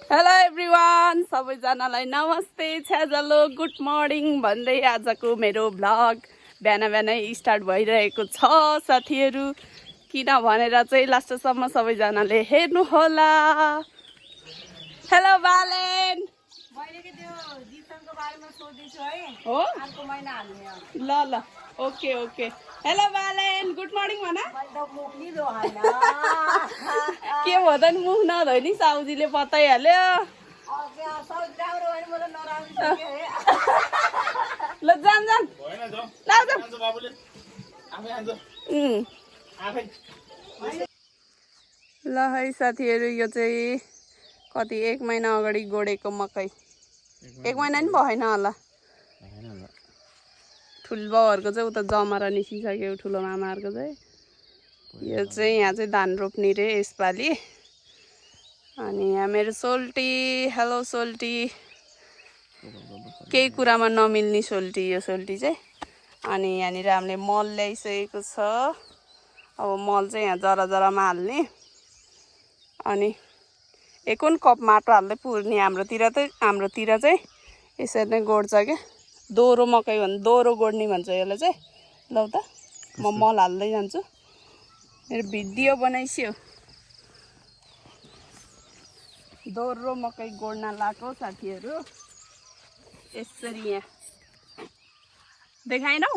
Hello everyone, सबैजनालाई नमस्ते, छ्याजलो, good morning भन्दै आजको मेरो भ्लग बिहानै स्टार्ट भइरहेको छ साथीहरू। किन भनेर चाहिँ लास्टसम्म सबैजनाले हेर्नु होला। हेलो बालेन। हो ल ल okay okay. Hello Balen, good morning भन। के भन्दा नि मुख नधोइ नि साउजीले बताइहाल्यो। ल जान जान ल है साथीहरू, यो चाहिँ कति 1 महिना अगाडि गोडेको मकै। 1 महिना नि भएन होला। ठुलबाउहरूको चाहिँ उता जमरा निस्किसक्यो, ठुलो मामाहरूको चाहिँ। यो चाहिँ यहाँ चाहिँ धान रोप्ने रे यसपालि। अनि यहाँ मेरो सोल्टी, हेलो सोल्टी। केही कुरामा नमिल्ने सोल्टी यो सोल्टी चाहिँ। अनि यहाँनिर हामीले मल ल्याइसकेको छ। अब मल चाहिँ यहाँ जरा जरामा हाल्ने। अनि 1 कप माटो हाल्दै पुर्ने। हाम्रोतिर चाहिँ यसरी नै गोड्छ क्या। दोहोरो मकै भन्छ, दोहोरो गोड्ने भन्छ यसलाई चाहिँ। ल त म मल हाल्दै जान्छु। मेरो भिडियो बनाइस्यो। दोहोरो मकै गोड्न लगाएको साथीहरू। यसरी यहाँ देखाएनौ?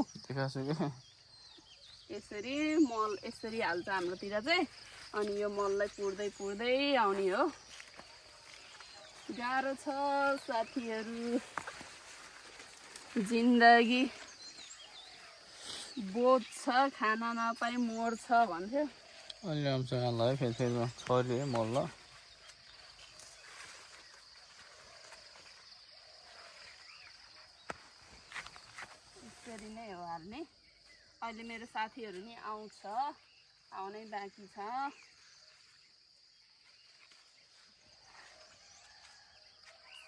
यसरी मल यसरी हाल्छ हाम्रोतिर चाहिँ। अनि यो मललाई पुर्दै पुर्दै आउने हो। गाह्रो छ साथीहरू, जिन्दगी बोझ छ, खाना नपाई मर्छ भन्थ्यो। अलि राम्रोसँग हाल्ला है, फेरि छोरी है मल ल। यसरी नै हो हाल्ने। अहिले मेरो साथीहरू नि आउँछ, आउनै बाँकी छ।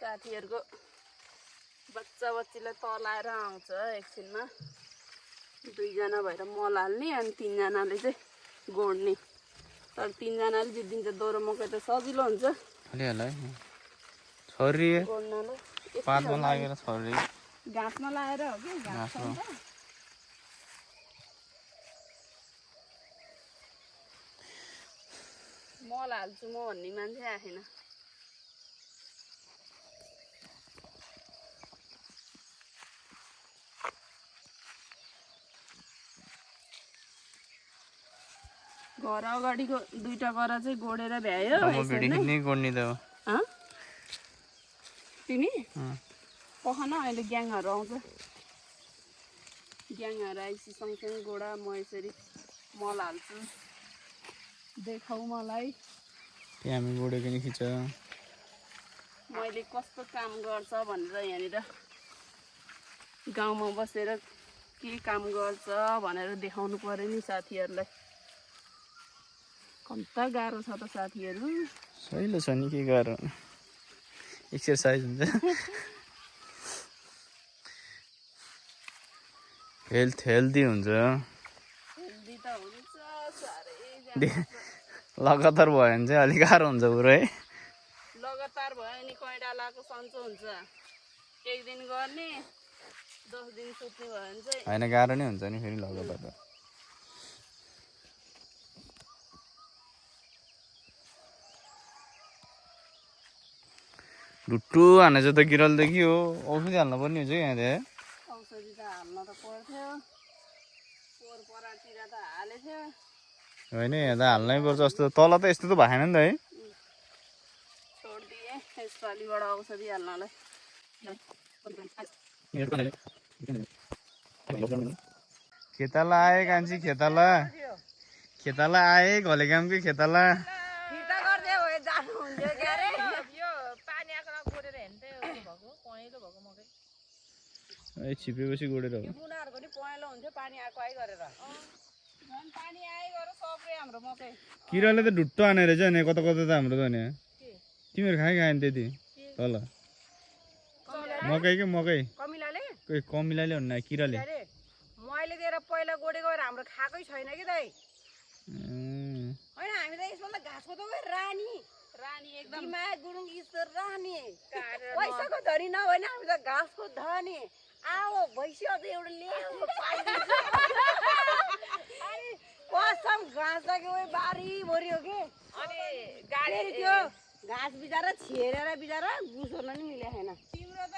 साथीहरूको बच्चा बच्चीलाई तलाएर आउँछ एकछिनमा। 2 जना भएर मल हाल्ने अनि 3 जनाले चाहिँ गोड्ने। तर 3 जनाले जित्दिन्छ। दोहोरो मकै त सजिलो हुन्छ छोरी गोड्नलाई। पातमा लागेर छोरी घाँसमा लाएर हो कि घाँस छ नि त। मल हाल्छु म भन्ने मान्छे आएन। घर अगाडिको 2टा गरा चाहिँ गोडेर भ्यायो। गोड्ने त तिमी पखन अहिले ग्याङहरू आउँछ। ग्याङहरू आएपछि सँगसँगै गोडा। म यसरी मल हाल्छु, देखाऊ मलाई। हामी गोडेको नि खिच। मैले कस्तो काम गर्छ भनेर यहाँनिर गाउँमा बसेर के काम गर्छ भनेर देखाउनु पर्यो नि साथीहरूलाई। कम्ता गाह्रो छ त साथीहरू। सहिलो छ नि, के गाह्रो, एक्सर्साइज हुन्छ। हेल्दी हुन्छ। हेल्दी त हुन्छ साह्रै। लगातार भयो भने चाहिँ अलिक गाह्रो हुन्छ पुरै है। लगातार भयो नि कैँडालाको सन्चो हुन्छ। 1 दिन गर्ने 10 दिन सुत्ने भयो भने चाहिँ होइन, गाह्रो नै हुन्छ नि फेरि लगातार। ढुट्टु हाने चाहिँ त किरल त के हो, औषधि हाल्नु पर्ने हुन्छ यहाँ चाहिँ। औषधि त हाल्न त पर्थ्यो, पोहोर परारतिर त हालेथ्यो। होइन, यहाँ त हाल्नै पर्छ जस्तो। तल त यस्तो त भएन नि त है। छोडिदिएँ यसपालिबाट औषधि हाल्नलाई। खेताला आए कान्छी, खेताला आए घलेकामकै खेताला। छिपेपछि गोडेर हो। किराले त ढुट्टो हाने रहेछ नि, कता कता त हाम्रो त नि। तिमीहरू खाएन त्यति तल मकै के मकै कमिलाले भन्नु किराले मैले दिएर पहिला गोडेको भएर हाम्रो खाएकै छैन कि दाइ। होइन हामी त यसमा त घाँसको त रानी रानी एकदम बिमा गुरुङ ईश्वर रानी पैसाको धनी नभएन हामी त घाँसको धनी आओ भैँसी अझ एउटा ल्याऊ कसम घाँस लाग्यो बारी भरि हो कि अनि गाडी फेरि त्यो घाँस बिचरा छेरेर बिचरा गुसोर्न नि मिलेको छैन तिम्रो त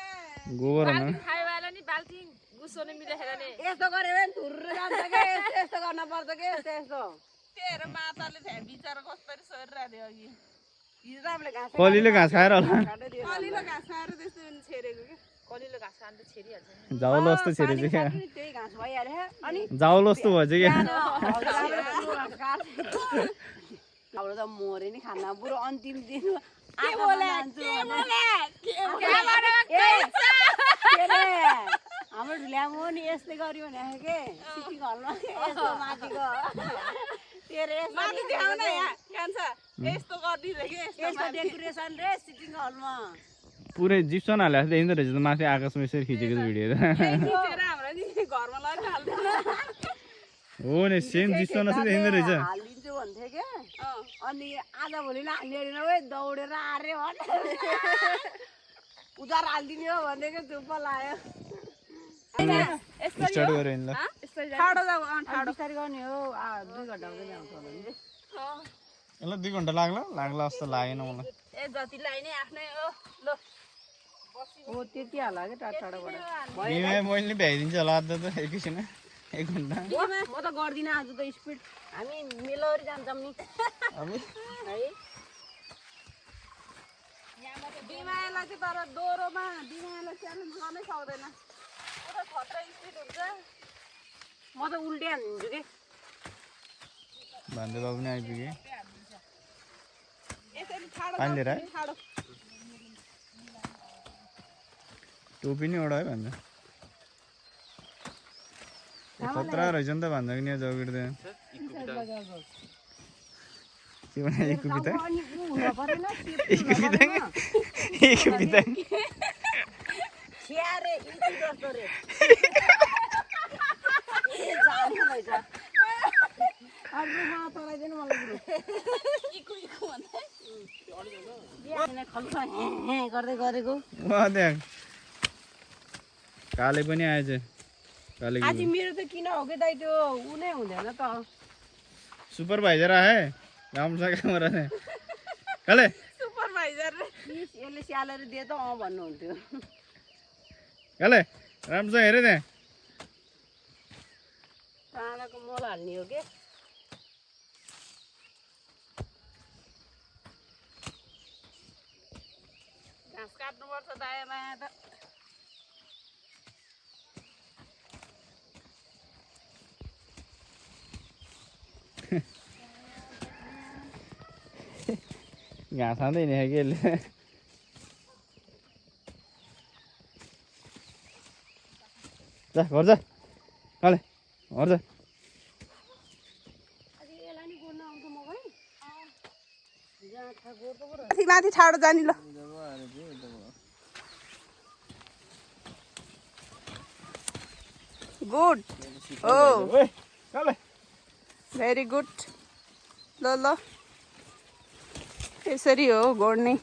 गोबर हो बाल्टी खाएवाला नि बाल्टी गुसोर्न मिलेको छैन नि यस्तो गऱ्यो भने धुर्र जान्छ कि यस्तो यस्तो गर्न पर्छ कि यस्तो यस्तो त्यही हेर माताले त्यहाँ बिचरा कसरी सोरिरहेको थियो अघि हिजो त हामीले घाँस कलिलो घाँस खाएर होला कलिलो घाँस खाएर त्यस्तो पनि छेरेको क्या कलिलो घाँस खानु त छेरिहाल्छ नि जाउलो जस्तो छेरेछ क्या त्यही घाँस भइहाल्यो अनि जाउलो जस्तो भएछ क्या हाम्रो त मरे नि खाना बुढो अन्तिम दिन हाम्रो ढुल्यामो नि यस्तै गर्यो भने के सिटी घरमा यस्तो माथिको माथि देखाउन यहाँ कान्छा यस्तो गरिदिँदै कि यस्तो डेकोरेसन रे सिटिङ हलमा पुरै जिप्सन हालेको जस्तो देखिँदो रहेछ त माथि आकाशमा यसरी खिचेको भिडियो त खिचेर हाम्रो नि घरमा लगेर हाल्दैन हो नि सेम जिप्सन जस्तो देखिँदो रहेछ हालिदिन्छु भन्थ्यो क्या अनि आज भोलि नहाल्ने अरे दौडेर आरे उधार हालिदिने हो भनेको चुप्प लाग्यो स्टार्ट गऱ्यो नि ल ठाडो जाऊ ठाडो बिस्तारै गर्ने हो 2 घन्टा हुँदै आउँछ होला नि ल 2 घन्टा लाग्ला जस्तो लागेन मलाई ए जति लाइने आफ्नै हो ल हो त्यति हाल्ला कि टाढा टाढाबाट मैले भ्याइदिन्छु होला अझ त एकैछिन 1 घन्टा म त गर्दिनँ आज त स्पिड हामी मेलौरी जान्छौँ नि है बिमालाई चाहिँ तर दोहोरोमा बिमालाई च्यालेन्ज गर्नै सक्दैन पुरा खतरा स्पिड हुन्छ म त उल्टे हान्दिन्छु कि भन्दै बाबु पनि आइपुगे यसरी ठाडो पानी लिएर जाऊ, ठाडो टोपी नि एउटा है भन्छ खतरा रहेछ नि त भन्छ कि नि जगिर्दै के भने एक कुपिता छ्यारे इति जस्तो रे ए जानु रहेछ अझै तराइदिनु मलाई बुढो इकु इकु भन्दै खल्छ गर्दै गरेको देख काले पनि आएछ काले आज मेरो त किन हो कि दाइ त्यो उ नै हुँदैन त सुपरभाइजर आए राम्रो छ क्यामेरा ने काले सुपरभाइजर यसले स्यालेरी दिए त भन्नुहुन्थ्यो काले राम्रो छ हेरे त्यहाँ काँडाको मल हाल्ने हो कि घाँस काट्नुपर्छ दायाँ बायाँ त घाँस खाँदैन कि यसले जा घर जा काले घर जा माथि माथि ठाडो जाने ल गुड ओ ओए काले भेरी गुड ल ल यसरी हो गोड्ने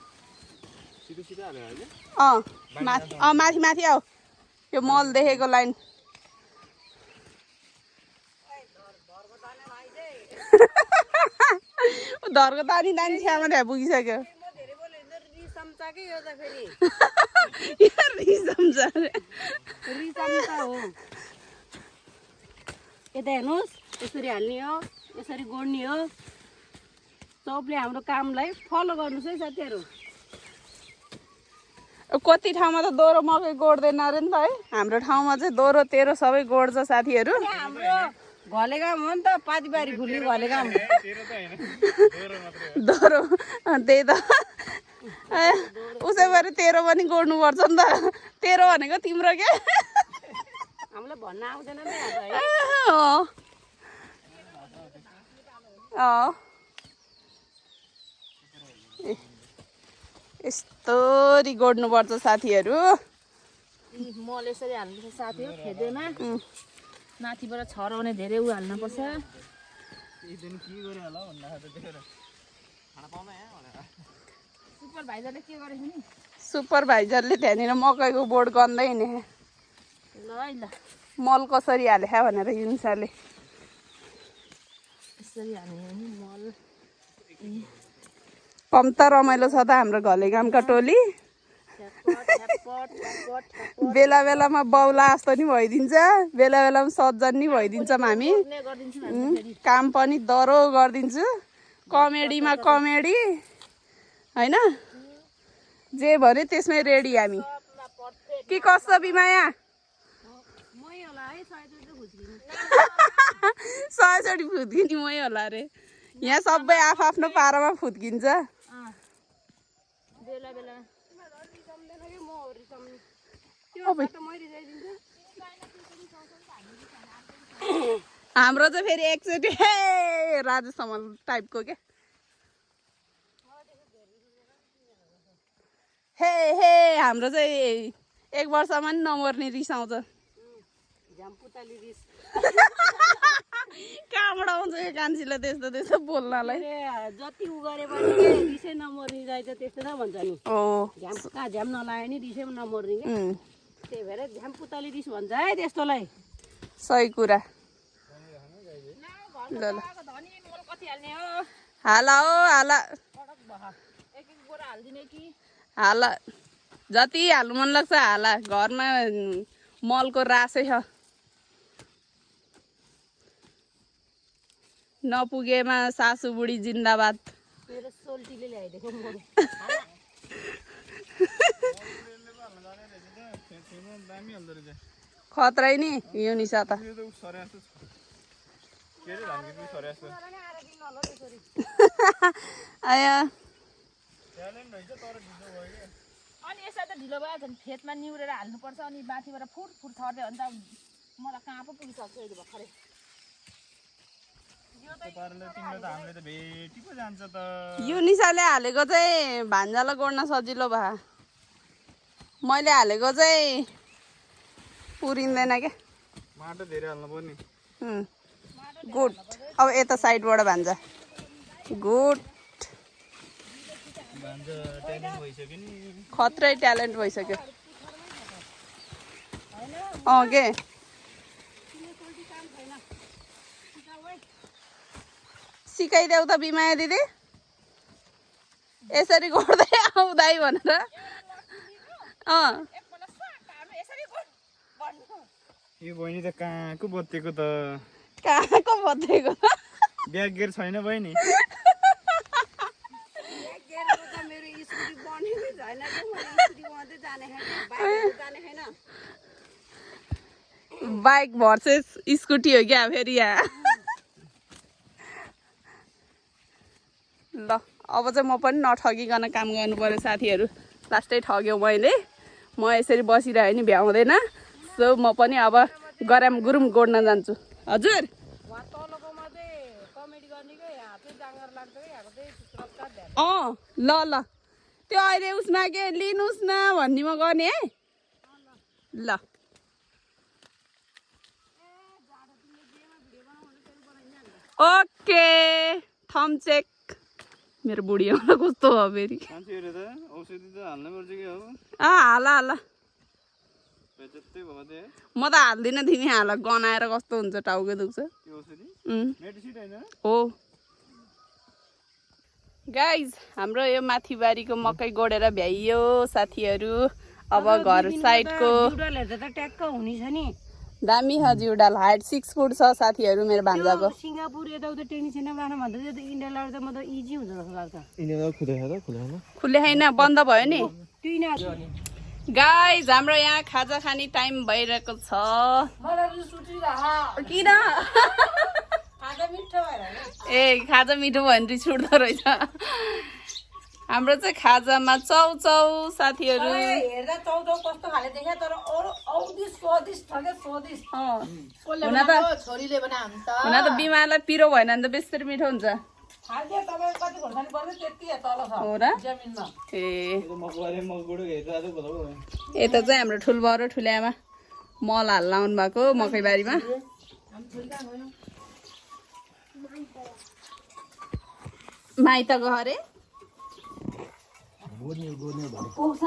माथि माथि माथि आऊ यो मल देखेको लाइन धरको तानी तानी छ्यामा त्यहाँ पुगिसक्यो यता हेर्नुहोस् यसरी हाल्ने हो यसरी गोड्ने हो सबले हाम्रो कामलाई फलो गर्नुहोस् है साथीहरू कति ठाउँमा त दोहोरो मकै गोड्दैन अरे नि त है हाम्रो ठाउँमा चाहिँ दोहोरो तेरो सबै गोड्छ साथीहरू हाम्रो घले काम हो नि त पातीबारी फुल्ने घले काम दोहोरो त्यही त उसै गरी तेरो पनि गोड्नुपर्छ नि त तेरो भनेको तिम्रो क्या हामीलाई भन्न आउँदैन नि यस्तोरी गोड्नुपर्छ साथीहरू मल यसरी हाल्नुपर्छ साथी हो खेदेमा माथिबाट छर भने धेरै उ हाल्नुपर्छ सुपरभाइजरले त्यहाँनिर मकैको बोट गन्दै नि ल है ल मल कसरी हाले भनेर युनिसाले यसरी हाल्ने नि मल कम त रमाइलो छ त हाम्रो घलेगामका टोली बेला बेलामा बाउला जस्तो नि भइदिन्छ बेला बेलामा सज्जन नि भइदिन्छौँ हामी काम पनि दह्रो गरिदिन्छु कमेडीमा कमेडी होइन जे भन्यो त्यसमै रेडी हामी के कस्तो बिमाया 100 फुत्किने मै होला अरे यहाँ सबै आफ्नो पारामा फुत्किन्छ बेला बेला हाम्रो चाहिँ फेरि एकचोटि हे राजेशमल टाइपको के हे हे हाम्रो चाहिँ 1 वर्षमा नि नमर्ने रिसाउँछ कहाँबाट आउँछ यो कान्छीलाई त्यस्तो त्यस्तो बोल्नलाई जति उ गरे पनि रिसै नमर्ने जाइ त त्यस्तो न भन्छ नि कहाँ झ्याम नलायो नि रिसै नमर्ने क्या त्यही भएर झ्याम पुतली रिस भन्छ है त्यस्तोलाई सही कुरा ल ल हाला हो हाला हाला जति हाल्नु मन लाग्छ हाला घरमा मलको रासै छ नपुगेमा सासु बुढी जिन्दाबाद मेरो सोल्टीले ल्याइदिएको खतरै नि यो निसा त आया अनि यसलाई त ढिलो भयो झन् खेतमा निउरेर हाल्नुपर्छ अनि माथिबाट फुट फुट छर्यो भने त मलाई कहाँ पो पुगिसक्छ अहिले भर्खरै यो निसाले हालेको चाहिँ भान्जालाई गोड्न सजिलो भए मैले हालेको चाहिँ पुरिँदैन क्या माटो धेरै हाल्नु पर्ने गुड अब यता साइडबाट भान्जा गुड खत्रै ट्यालेन्ट भइसक्यो के सिकाइदेऊ त बिमाया दिदी यसरी गर्दै आउँदै भनेर यो बहिनी त कहाँको बत्तेको त कहाँको बत्तेको ब्याग गेयर छैन बहिनी बाइक भर्सेस स्कुटी हो क्या फेरि यहाँ ल अब चाहिँ म पनि नठगिकन काम गर्नु पर्यो साथीहरू लास्टै ठग्यो मैले म यसरी बसिरहे नि भ्याउँदैन सो म पनि अब गराम गुरुम गोड्न जान्छु हजुर ल ल त्यो अहिले उसमा के लिनुहोस् न भन्नेमा गर्ने है ल ओके थम चेक मेरो बुढी आउला कस्तो हो फेरि हाला हाला म त हाल्दिनँ तिमी हाल गनाएर कस्तो हुन्छ टाउको दुख्छ हो गाइज हाम्रो यो माथि बारीको मकै गोडेर भ्याइयो साथीहरू अब घर साइडको ट्याक्क हुने छ नि दामी छ जिउडाल हाइट 6 फुट छ साथीहरू मेरो भान्जाको सिङ्गापुर यताउता टेक्निसियन लानु भन्दा चाहिँ इन्डिया लाएर त म त इजी हुन्छ जस्तो लाग्छ खुले छैन बन्द भयो नि गाइज हाम्रो यहाँ खाजा खाने टाइम भइरहेको छ किन ए खाजा मिठो भयो भने रिस उठ्दो रहेछ हाम्रो चाहिँ खाजामा चौचौ साथीहरू हेर्दा चौचौ कस्तो खाले देखा तर अरु औदिस स्वादिष्ट ठगे स्वादिष्ट हुन त बिमारलाई पिरो भएन भने त बेसरी मिठो हुन्छ खाल्थे तपाईँ कति खोर्सानी पर्छ त्यति तल छ हो र जमिनमा ए यता चाहिँ हाम्रो ठुलबाउ र ठुल्यामा मल हाल्न आउनु भएको मकैबारीमा माइत गयो अरे पुग्छ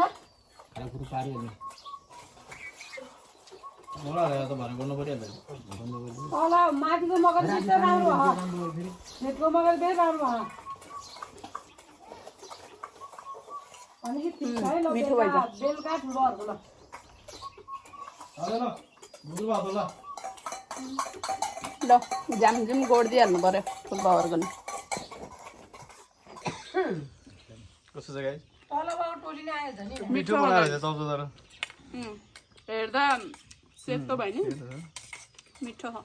तल माथिको मगर त्यस्तो राम्रो हो नेटको मगर धेरै राम्रो हो अनि ठिक छ है ल बेलुका ठुलोहरूको ल ल झ्यामझुम गोडिदिइहाल्नु पर्यो फुलबाबरको नि कस्तो छ गाइस तलबाट टोली नै आयो झन् मिठो बनाएर चल्छ तर हेर्दा सेतो भयो नि मिठो हो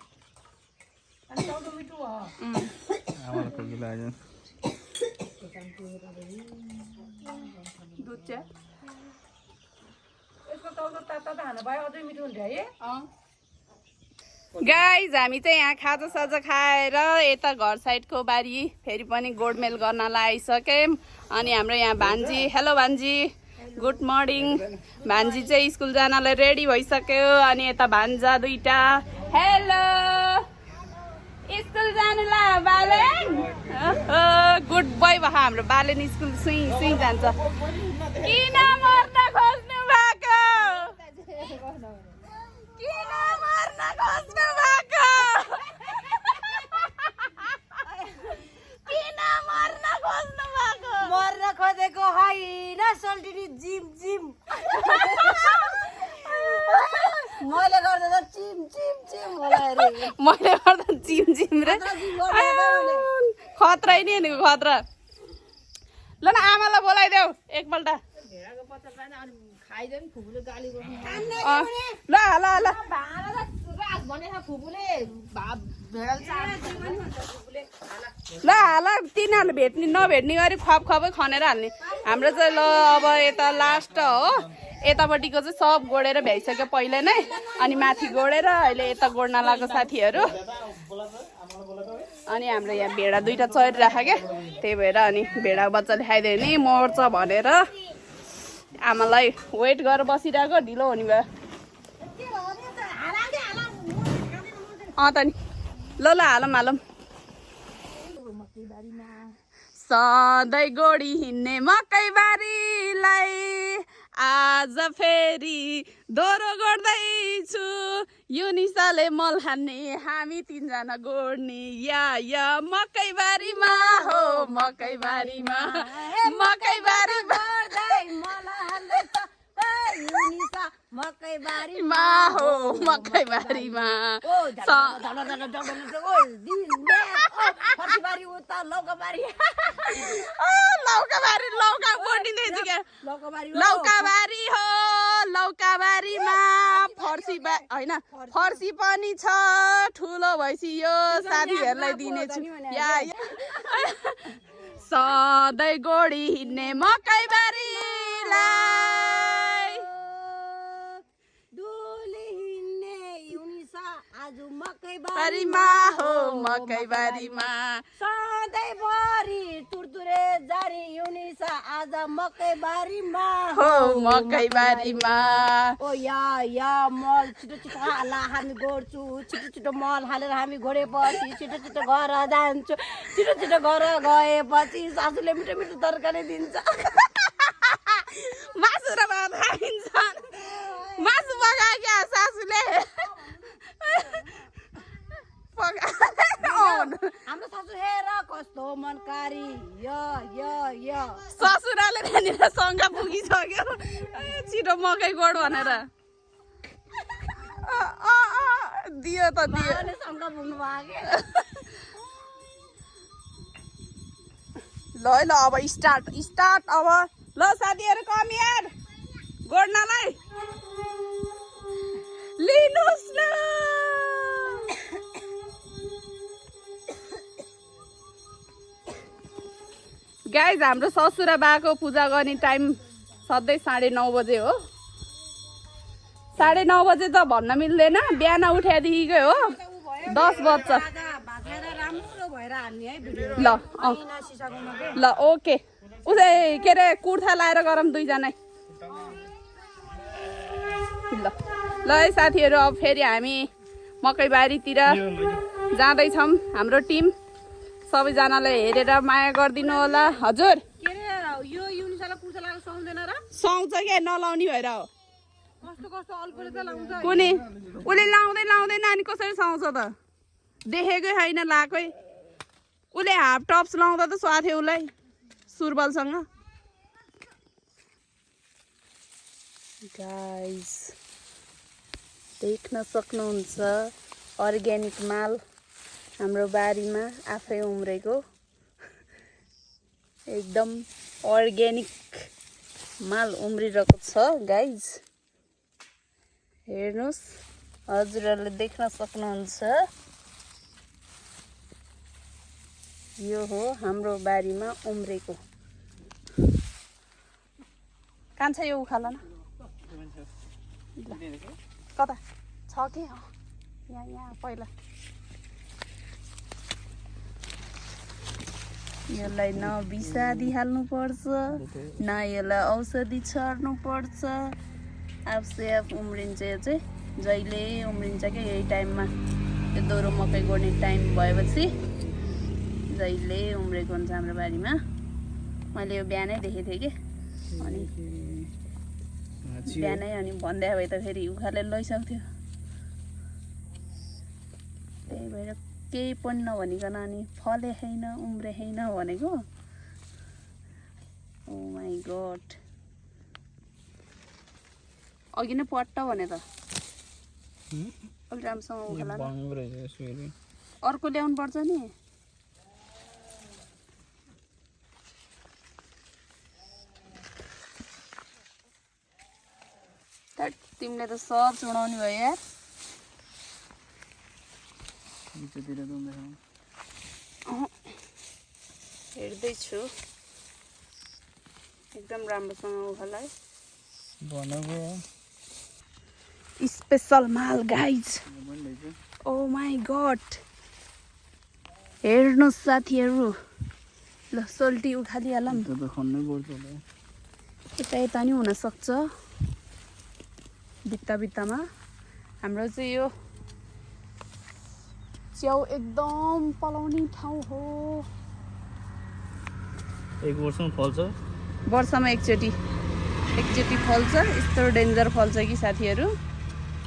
अनि टाउको मिठो हो आमाले खोज्नु लाग्यो दुध चिया यसको टाउको ताता हाल्नु भयो अझै मिठो हुन्थ्यो है गाइज हामी चाहिँ यहाँ खाजा साजा खाएर यता घर साइडको बारी फेरि पनि गोडमेल गर्नलाई आइसक्यौँ अनि हाम्रो यहाँ भान्जी हेलो भान्जी गुड मर्निङ भान्जी चाहिँ स्कुल जानलाई रेडी भइसक्यो अनि यता भान्जा दुईटा हेलो स्कुल जानुला बालेन गुड बोय भयो हाम्रो बालेन स्कुल सुई सुई जान्छ किन मर्न खोज्नु भएको किन मर्न खोज्नु भएको किन मर्न खोज्नु भएको मर्न खोजेको होइन सोल्टिनी जिम जिम मैले गर्दा त चिम चिम चिम होला अरे मैले गर्दा जिम जिम रे खतरा नि भनेको खतरा ल न आमालाई बोलाइदेऊ एकपल्ट ल ल ल ल हाल तिनीहरूले भेट्ने नभेट्ने गरी खप खपै खनेर हाल्ने हाम्रो चाहिँ ल अब यता लास्ट हो यतापट्टिको चाहिँ सब गोडेर भ्याइसक्यो पहिले नै अनि माथि गोडेर अहिले यता गोड्न लागेको साथीहरू अनि हाम्रो यहाँ भेडा दुईटा चरिरहेको क्या त्यही भएर अनि भेडा बच्चाले खाइदियो नि मर्छ भनेर आमालाई वेट गरेर बसिरहेको ढिलो हुने भयो त नि ल ल हालौँ हालौँ सधैँ गोडी हिँड्ने मकैबारीलाई आज फेरि दोहोरो गर्दैछु युनिसाले मल हान्ने हामी तिनजना गोड्ने या मकैबारीमा हो मकैबारीमा मकैबारीमा मकैबारीमा हो मकैबारीमा लौकाबारी लौका गोडिँदैछु क्या लौकाबारी हो लौकाबारीमा फर्सी होइन फर्सी पनि छ ठुलो भएपछि यो साथीहरूलाई दिनेछु या सधैँ गोडी हिँड्ने मकैबारीलाई मकैबारीमा हो मकैबारीमा सधैँभरि तुरतुरे जारी युनिसा आज मकैबारीमा हो मकैबारीमा ओ या मल छिटो छिटो हाला हामी गोड्छु छिटो छिटो मल हालेर हामी घोडेपछि छिटो छिटो घर जान्छु छिटो छिटो घर गएपछि सासूले मिठो मिठो तरकारी दिन्छ मासु र भात खाइन्छ मासु पकायो क्या सासूले हाम्रो सासू हेर कस्तो मनकारी ससुराले त्यहाँनिर सँगै पुगिसक्यो छिटो मकै गोड भनेर दियो त दियो सँग पुग्नु भयो ल ल अब स्टार्ट अब ल साथीहरू कम यार गोड्नलाई लिनुहोस् न गाइज हाम्रो ससुरा बाको पूजा गर्ने टाइम सधैँ 9:30 बजे हो 9:30 बजे त भन्न मिल्दैन बिहान उठ्यादेखिकै हो 10 बज्छ ल ल ओके उसै के अरे कुर्ता लाएर गरौँ दुईजना ल ल है साथीहरू अब फेरि हामी मकैबारीतिर जाँदैछौँ हाम्रो टिम सबैजनालाई हेरेर माया गरिदिनु होला हजुर के अरे यो युनिसालाई कुर्ता लगाएको सुहाउँछ क्या नलाउने भएर हो कस्तो कस्तो अल्कोले त लाउँछ कुनै उसले लाउँदैन अनि कसरी सुहाउँछ त देखेकै छैन लाएकै उसले हाफ टप्स लाउँदा त स्वाथ्यो उसलाई सुरबलसँग गाइस देख्न सक्नुहुन्छ अर्ग्यानिक माल हाम्रो बारीमा आफै उम्रेको एकदम अर्ग्यानिक माल उम्रिरहेको छ गाइज हेर्नुहोस् हजुरहरूले देख्न सक्नुहुन्छ यो हो हाम्रो बारीमा उम्रेको कान्छ यो उखाला न कता छ के यहाँ पहिला यसलाई न बिसा दिइहाल्नुपर्छ न यसलाई औषधि छर्नु पर्छ आफसे आफ उम्रिन्छ यो चाहिँ जहिले उम्रिन्छ क्या यही टाइममा यो दोरो मकै गोड्ने टाइम भएपछि जहिले उम्रेको हुन्छ हाम्रो बारीमा मैले यो बिहानै देखेको थिएँ कि अनि बिहानै अनि भन्दै भए त फेरि उखाले लैसक्थ्यो त्यही भएर केही पनि नभनिकन अनि फले छैन उम्रे छैन भनेको ओ माई गड अघि नै पट्ट भने त अलि राम्रोसँग उखाला अर्को ल्याउनु पर्छ नि तिमीले त सब चुडाउने भयो यार हेर्दैछु एकदम राम्रोसँग उखाला है स्पेसल माल गाइज ओ माई गड हेर्नुहोस् साथीहरू ल सोल्टी उखालिहालौँ यता यता नि हुनसक्छ बित्तामा हाम्रो चाहिँ यो च्याउ एकदम पलाउने ठाउँ हो एक वर्षमा फल्छ वर्षमा एकचोटि फल्छ यस्तो डेन्जर फल्छ कि साथीहरू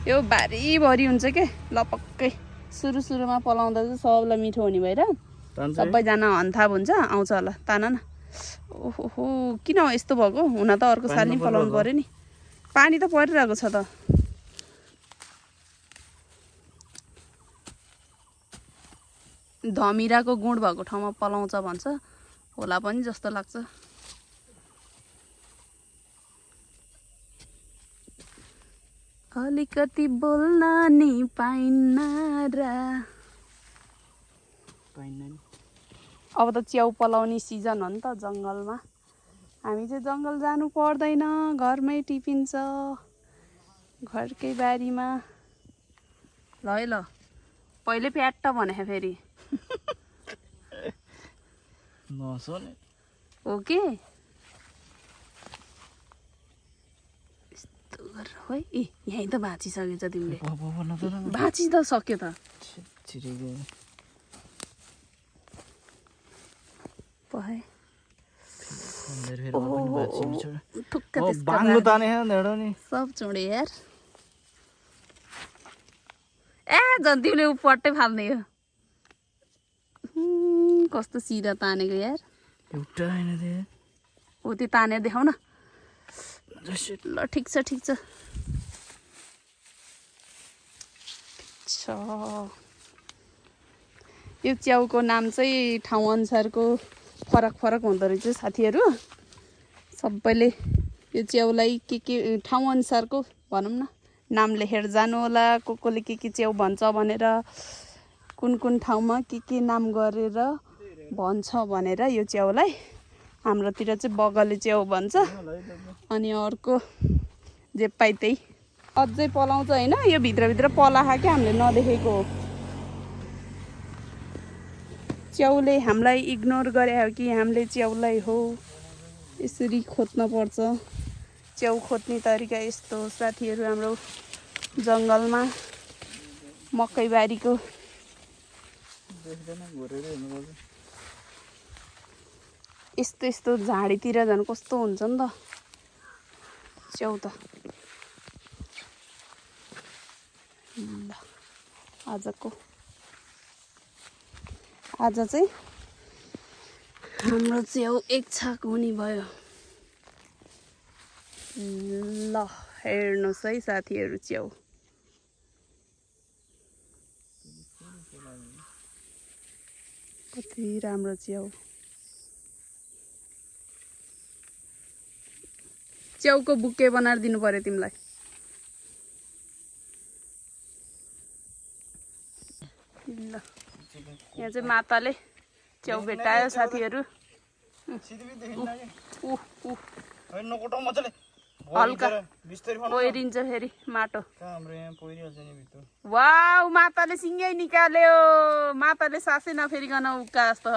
यो भारीभरि हुन्छ के लपक्कै सुरुमा पलाउँदा चाहिँ सबलाई मिठो हुने भएर सबैजना हन्थाप हुन्छ आउँछ होला तान न ओहो किन यस्तो भएको हुन त अर्को साल नि पलाउनु पर्यो नि पानी त परिरहेको छ त धमिराको गुण भएको ठाउँमा पलाउँछ भन्छ होला पनि जस्तो लाग्छ अलिकति बोल्न नि पाइन्न र अब त च्याउ पलाउने सिजन हो नि त जङ्गलमा हामी चाहिँ जङ्गल जानु पर्दैन घरमै टिपिन्छ घरकै बारीमा ल है ल पहिले प्याट्ट भने फेरि ओके यस्तो गरेर है ए यहीँ त भाँचिसकेछ तिमीले भाँचि त सक्यो त पहे सब चुडे यार ए झन् तिमीले पट्टै फाल्ने हो कस्तो सिधा तानेको यार एउटा हैन दे हो त्यो तानेर देखाउ न ल ठिक छ यो च्याउको नाम चाहिँ ठाउँ अनुसारको फरक हुँदो रहेछ साथीहरू सबैले यो च्याउलाई के ठाउँ अनुसारको भनौँ न नाम लेखेर जानु होला कोले के च्याउ भन्छ भनेर कुन ठाउँमा के नाम गरेर भन्छ भनेर यो च्याउलाई हाम्रोतिर चाहिँ बगले च्याउ भन्छ अनि अर्को जे पाइ त्यही अझै पलाउँछ होइन यो भित्रभित्र पलाखा क्या हामीले नदेखेको हो च्याउले हामीलाई इग्नोर गरे हो कि हामीले च्याउलाई हो यसरी खोज्न पर्छ च्याउ खोज्ने तरिका यस्तो साथीहरू हाम्रो जङ्गलमा मकैबारीको यस्तो झाडीतिर झन् कस्तो हुन्छ नि त च्याउ त ल आज चाहिँ हाम्रो च्याउ एक छाक हुने भयो। ल हेर्नुहोस् है साथीहरू च्याउ कति राम्रो च्याउ। च्याउको बुके बनाएर दिनु पर्यो तिमीलाई। ल यहाँ चाहिँ माताले च्याउ भेटायो साथीहरू। हल्का पहिरिन्छ फेरि माटो। वाउ माताले सिङ्गै निकाल्यो। माताले सासै नफेरिकन उक्का जस्तो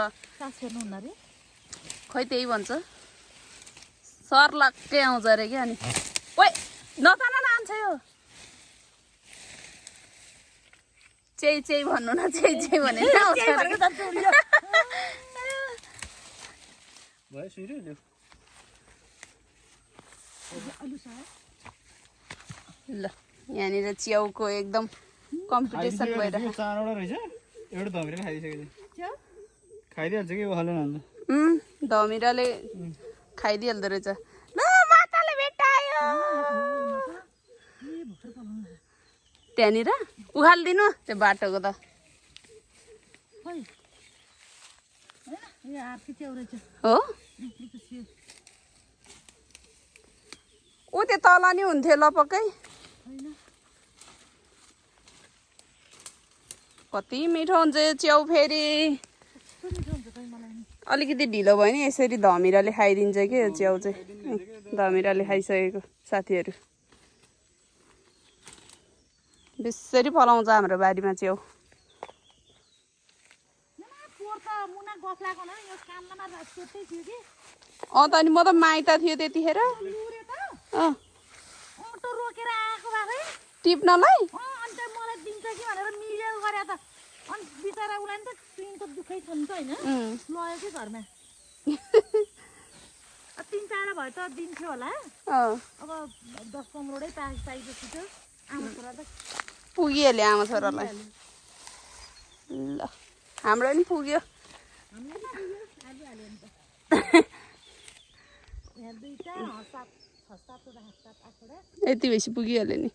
खै त्यही भन्छ। सर्लक्कै आउँछ अरे क्या। अनि ओइ नतान आन्छ यो चेई भन्नु न चेई भने ल यहाँनिर च्याउको एकदम कम्पिटिसन भइरहेको। धमिराले खाइदिइहाल्दो रहेछ। ल माताले भेटायो त्यहाँनिर उखालिदिनु त्यो बाटोको त हो। ऊ त्यो तल नि हुन्थ्यो लपक्कै। कति मिठो हुन्छ यो च्याउ फेरि। अलिकति ढिलो भयो नि यसरी धमिराले खाइदिन्छ कि यो च्याउ चाहिँ। धमिराले खाइसकेको साथीहरू। बेसरी फलाउँछ हाम्रो बारीमा च्याउ। त अनि म त माइत थियो त्यतिखेर टिप्नलाई। बिचरा उसलाई नि त तिनको दुःखै छ नि त होइन लयो कि घरमा 3-4 भयो त दिन्थ्यो होला। अब 10-15 पाइजस्तो थियो आमा छोरा त पुगिहाल्यो आमा छोरालाई। ल हाम्रो नि पुग्यो। यति बेसी पुगिहाल्यो नि।